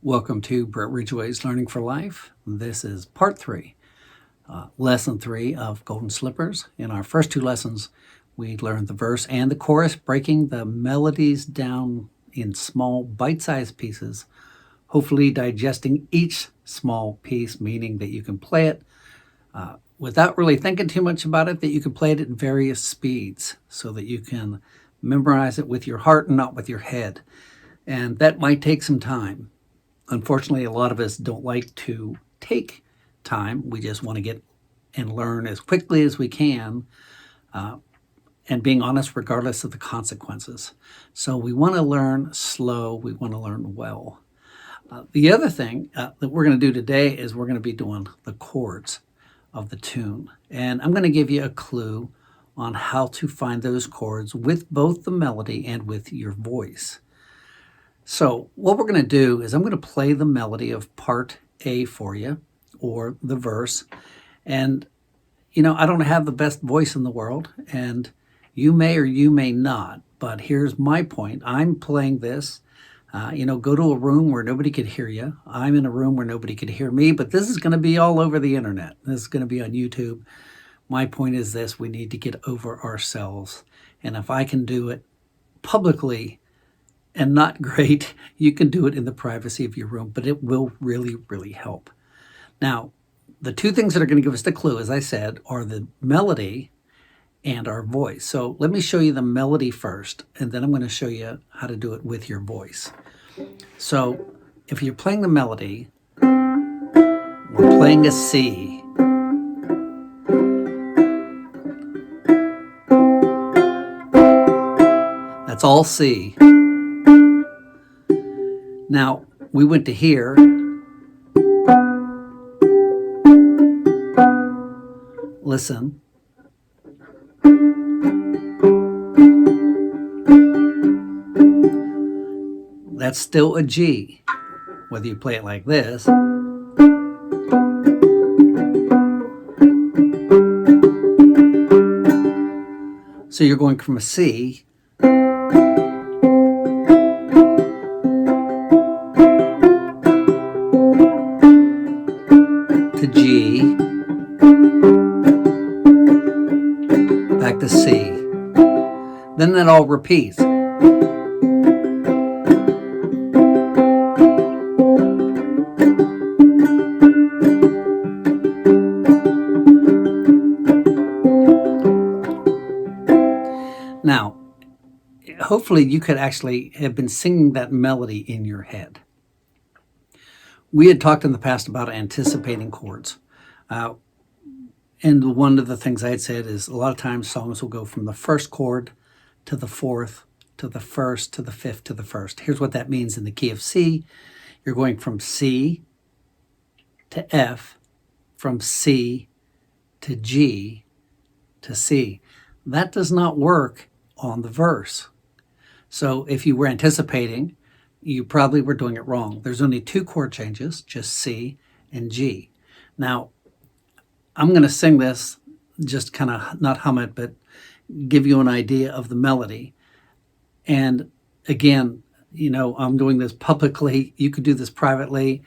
Welcome to Brett Ridgway's Learning for Life. This is part three, lesson three of Golden Slippers. In our first two lessons, we learned the verse and the chorus, breaking the melodies down in small bite-sized pieces, hopefully digesting each small piece, meaning that you can play it without really thinking too much about it, that you can play it at various speeds so that you can memorize it with your heart and not with your head. And that might take some time. Unfortunately, a lot of us don't like to take time. We just want to get and learn as quickly as we can, and being honest regardless of the consequences. So we want to learn slow. We want to learn well. The other thing that we're going to do today is we're going to be doing the chords of the tune. And I'm going to give you a clue on how to find those chords with both the melody and with your voice. So what we're going to do is I'm going to play the melody of part A for you, or the verse. And, I don't have the best voice in the world, and you may or you may not. But here's my point. I'm playing this. Go to a room where nobody could hear you. I'm in a room where nobody could hear me, but this is going to be all over the internet. This is going to be on YouTube. My point is this: we need to get over ourselves. And if I can do it publicly, and not great, you can do it in the privacy of your room, but it will really, really help. Now, the two things that are going to give us the clue, as I said, are the melody and our voice. So let me show you the melody first, and then I'm going to show you how to do it with your voice. So if you're playing the melody, we're playing a C. That's all C. Now, we went to here. Listen. That's still a G, whether you play it like this. So you're going from a C to G, back to C. Then that all repeats. Now, hopefully you could actually have been singing that melody in your head. We had talked in the past about anticipating chords. And one of the things I had said is a lot of times songs will go from the first chord to the fourth, to the first, to the fifth, to the first. Here's what that means in the key of C. You're going from C to F, from C to G to C. That does not work on the verse. So if you were anticipating, you probably were doing it wrong. There's only two chord changes, just C and G. Now, I'm going to sing this, just kind of not hum it, but give you an idea of the melody. And again, I'm doing this publicly. You could do this privately.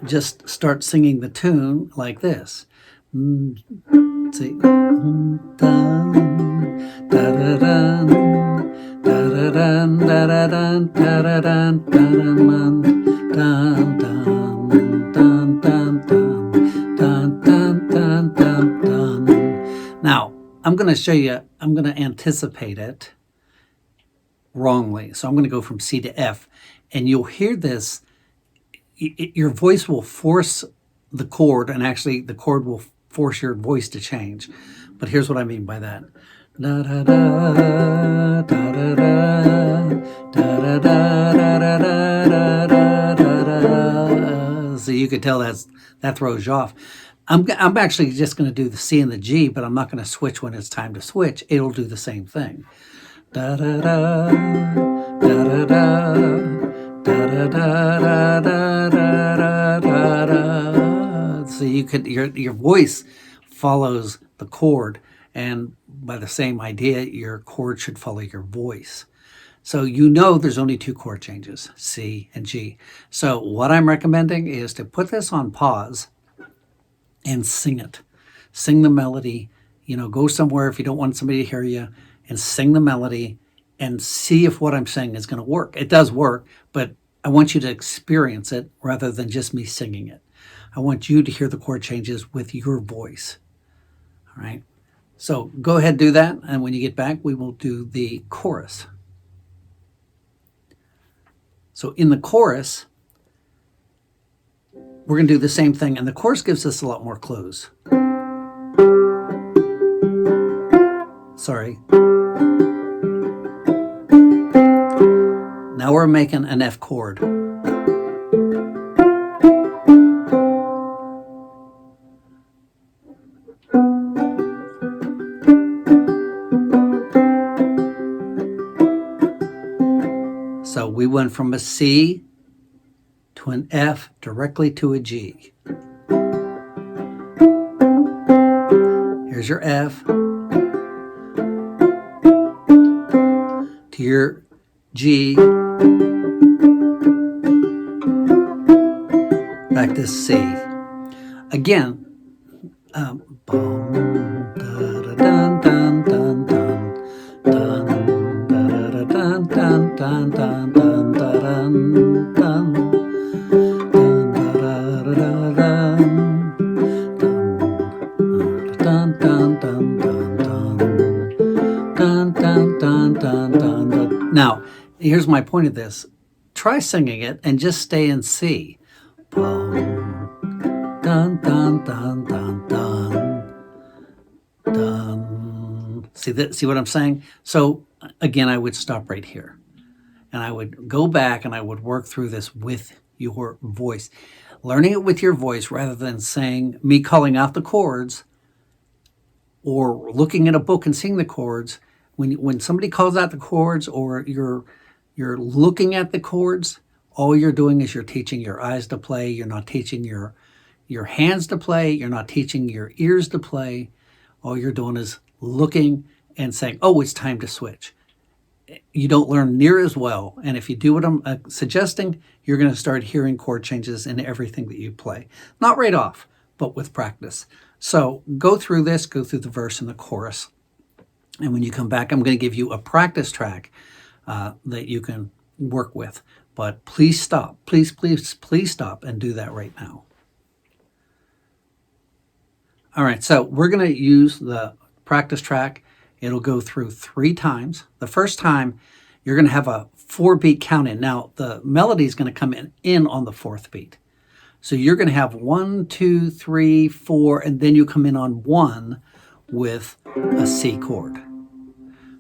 Just start singing the tune like this. See. Now, I'm going to show you, I'm going to anticipate it wrongly. So I'm going to go from C to F, and you'll hear this. Your voice will force the chord, and actually the chord will force your voice to change. But here's what I mean by that. Da da da da da da da da da da. So you could tell that throws you off. I'm actually just going to do the C and the G, but I'm not going to switch when it's time to switch. It'll do the same thing. Da da da da da da da da da da da da. So you could your voice follows the chord, and by the same idea, your chord should follow your voice. So you know there's only two chord changes, C and G. So what I'm recommending is to put this on pause and sing it. Sing the melody, go somewhere if you don't want somebody to hear you and sing the melody and see if what I'm saying is going to work. It does work, but I want you to experience it rather than just me singing it. I want you to hear the chord changes with your voice. All right. So go ahead and do that. And when you get back, we will do the chorus. So in the chorus, we're going to do the same thing. And the chorus gives us a lot more clues. Sorry. Now we're making an F chord. So we went from a C to an F directly to a G. Here's your F to your G, back to C. Again, Now, here's my point of this. Try singing it and just stay in C. Dun, dun, dun, dun, dun, dun. See what I'm saying? So again, I would stop right here. And I would go back and I would work through this with your voice. Learning it with your voice rather than saying, me calling out the chords or looking at a book and seeing the chords. When somebody calls out the chords or you're looking at the chords, all you're doing is you're teaching your eyes to play. You're not teaching your hands to play. You're not teaching your ears to play. All you're doing is looking and saying, oh, it's time to switch. You don't learn near as well. And if you do what I'm suggesting, you're going to start hearing chord changes in everything that you play. Not right off, but with practice. So go through this, go through the verse and the chorus. And when you come back, I'm going to give you a practice track that you can work with. But please stop. Please stop and do that right now. All right, so we're going to use the practice track. It'll go through 3 times. The first time, you're going to have a 4-beat count in. Now, the melody is going to come in on the 4th beat. So you're going to have 1, 2, 3, 4, and then you come in on 1 with a C chord.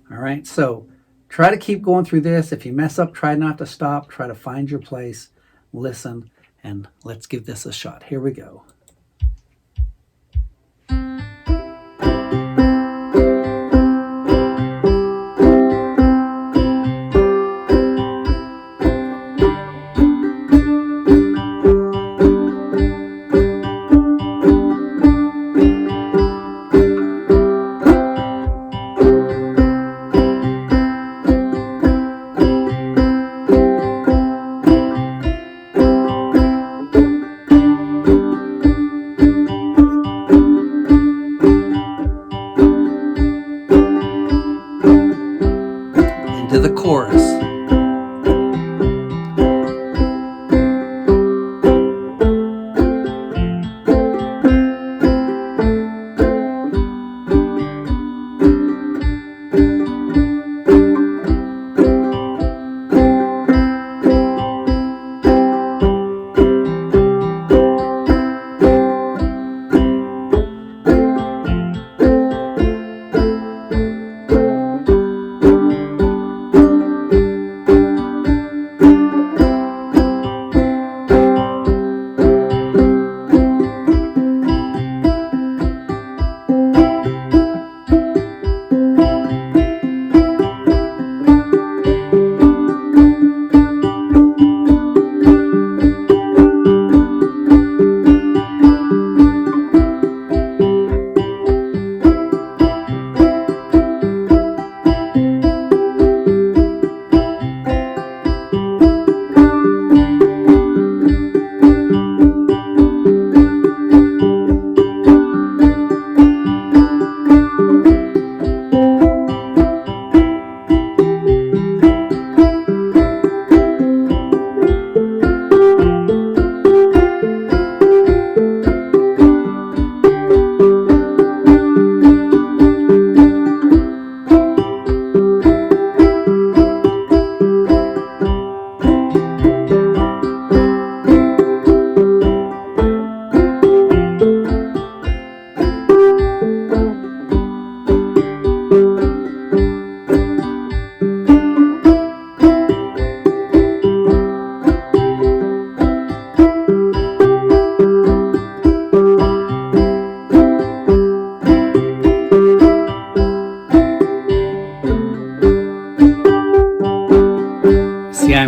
All right, so try to keep going through this. If you mess up, try not to stop. Try to find your place, listen, and let's give this a shot. Here we go.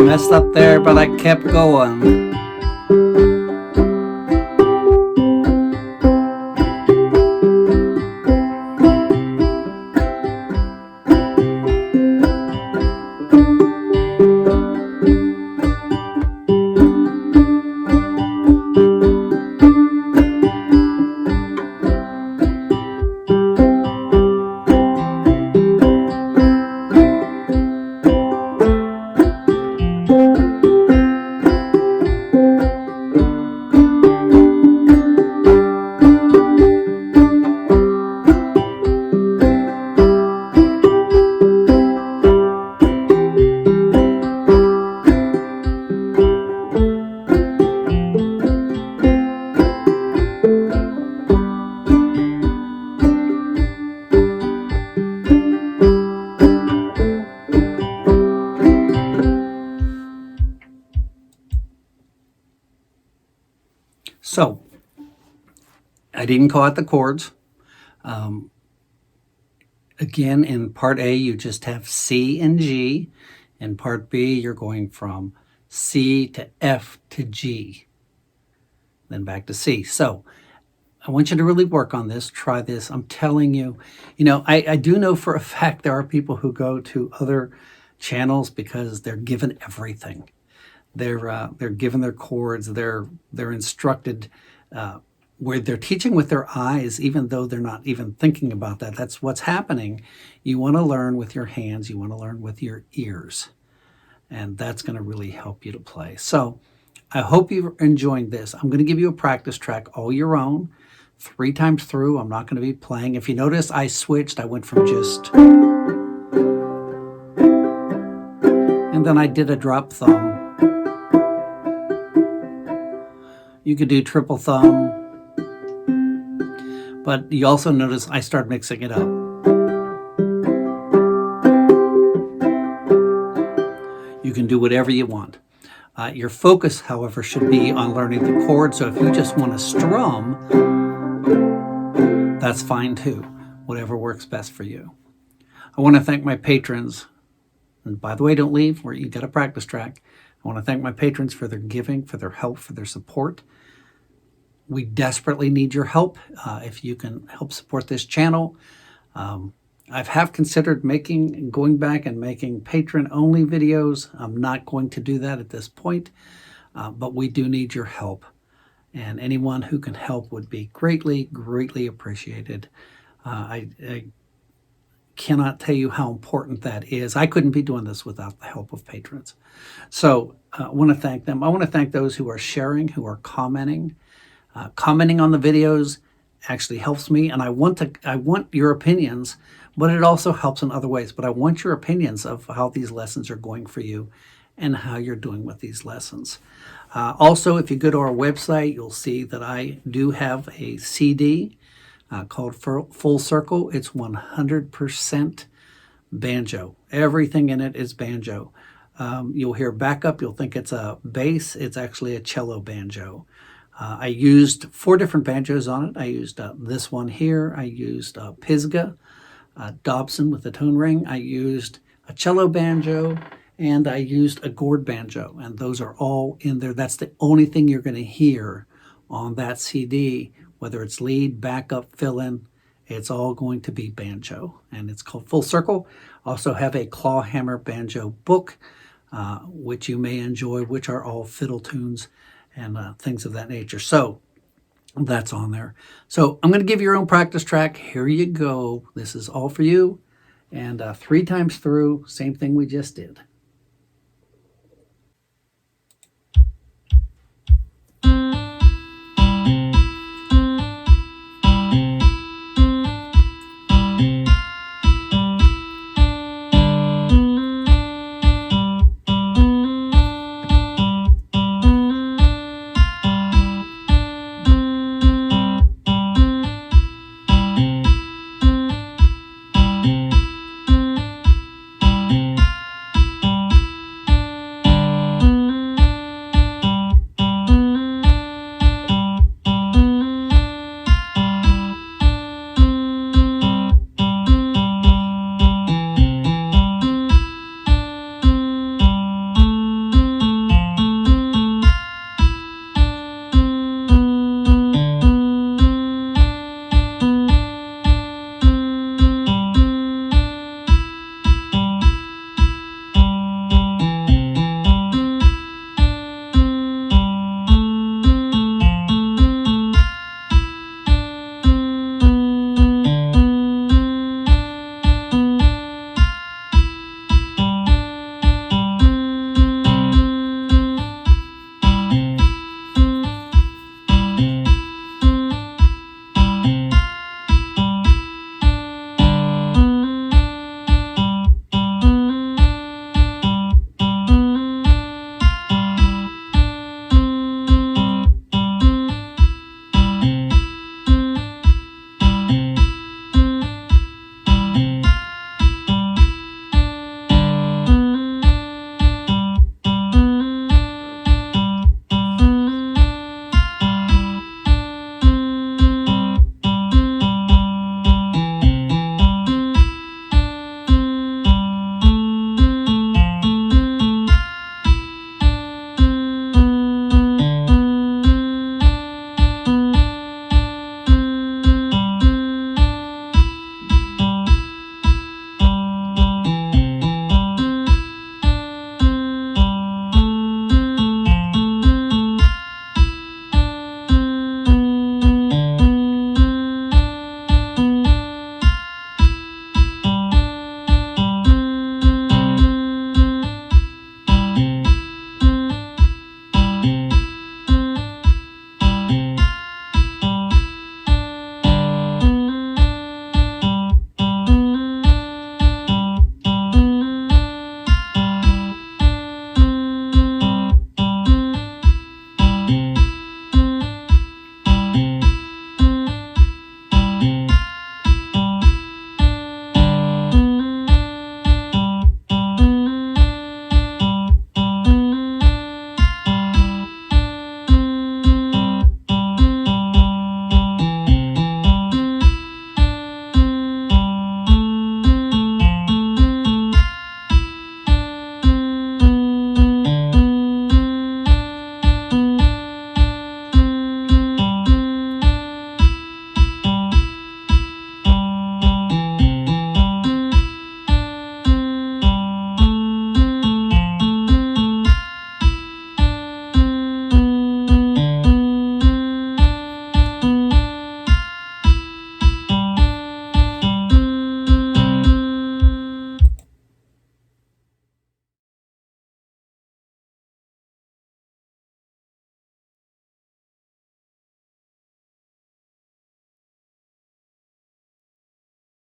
messed up there, but I kept going. So, I didn't call out the chords. Again, in part A, you just have C and G. In part B, you're going from C to F to G, then back to C. So, I want you to really work on this. Try this. I'm telling you, I do know for a fact there are people who go to other channels because they're given everything. They're given their chords. They're instructed where they're teaching with their eyes, even though they're not even thinking about that. That's what's happening. You want to learn with your hands. You want to learn with your ears, and that's going to really help you to play. So, I hope you're enjoying this. I'm going to give you a practice track all your own, 3 times through. I'm not going to be playing. If you notice, I switched. I went from just, and then I did a drop thumb. You could do triple thumb, but you also notice I start mixing it up. You can do whatever you want. Your focus, however, should be on learning the chord. So if you just want to strum, that's fine too. Whatever works best for you. I want to thank my patrons. And by the way, don't leave, where you got a practice track. I want to thank my patrons for their giving, for their help, for their support. We desperately need your help. If you can help support this channel. I have considered going back and making patron-only videos. I'm not going to do that at this point, but we do need your help. And anyone who can help would be greatly, greatly appreciated. I cannot tell you how important that is. I couldn't be doing this without the help of patrons. So I want to thank them. I want to thank those who are sharing, who are commenting. Commenting on the videos actually helps me, and I want your opinions, but it also helps in other ways. But I want your opinions of how these lessons are going for you and how you're doing with these lessons. Also, if you go to our website, you'll see that I do have a CD called Full Circle. It's 100% banjo. Everything in it is banjo. You'll hear backup. You'll think it's a bass. It's actually a cello banjo. I used 4 different banjos on it. I used this one here. I used Pisgah, Dobson with the tone ring. I used a cello banjo, and I used a gourd banjo. And those are all in there. That's the only thing you're going to hear on that CD, whether it's lead, backup, fill-in. It's all going to be banjo, and it's called Full Circle. Also have a Clawhammer banjo book, which you may enjoy, which are all fiddle tunes and things of that nature. So that's on there. So I'm going to give you your own practice track. Here you go. This is all for you. And 3 times through, same thing we just did.